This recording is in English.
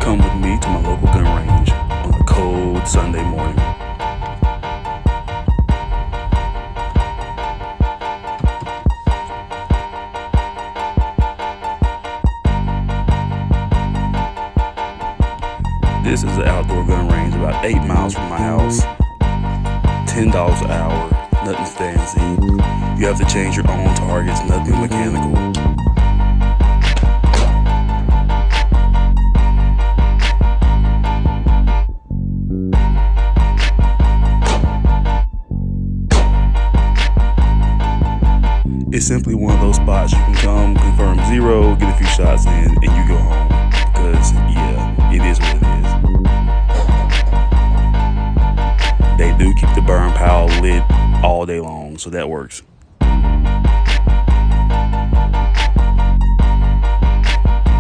Come with me to my local gun range on a cold Sunday morning. This is an outdoor gun range about 8 miles from my house. $10 an hour, nothing fancy. You have to change your own targets, nothing mechanical. It's simply one of those spots you can come, confirm zero, get a few shots in, and you go home. Because, yeah, it is what it is. They do keep the burn pile lit all day long, so that works.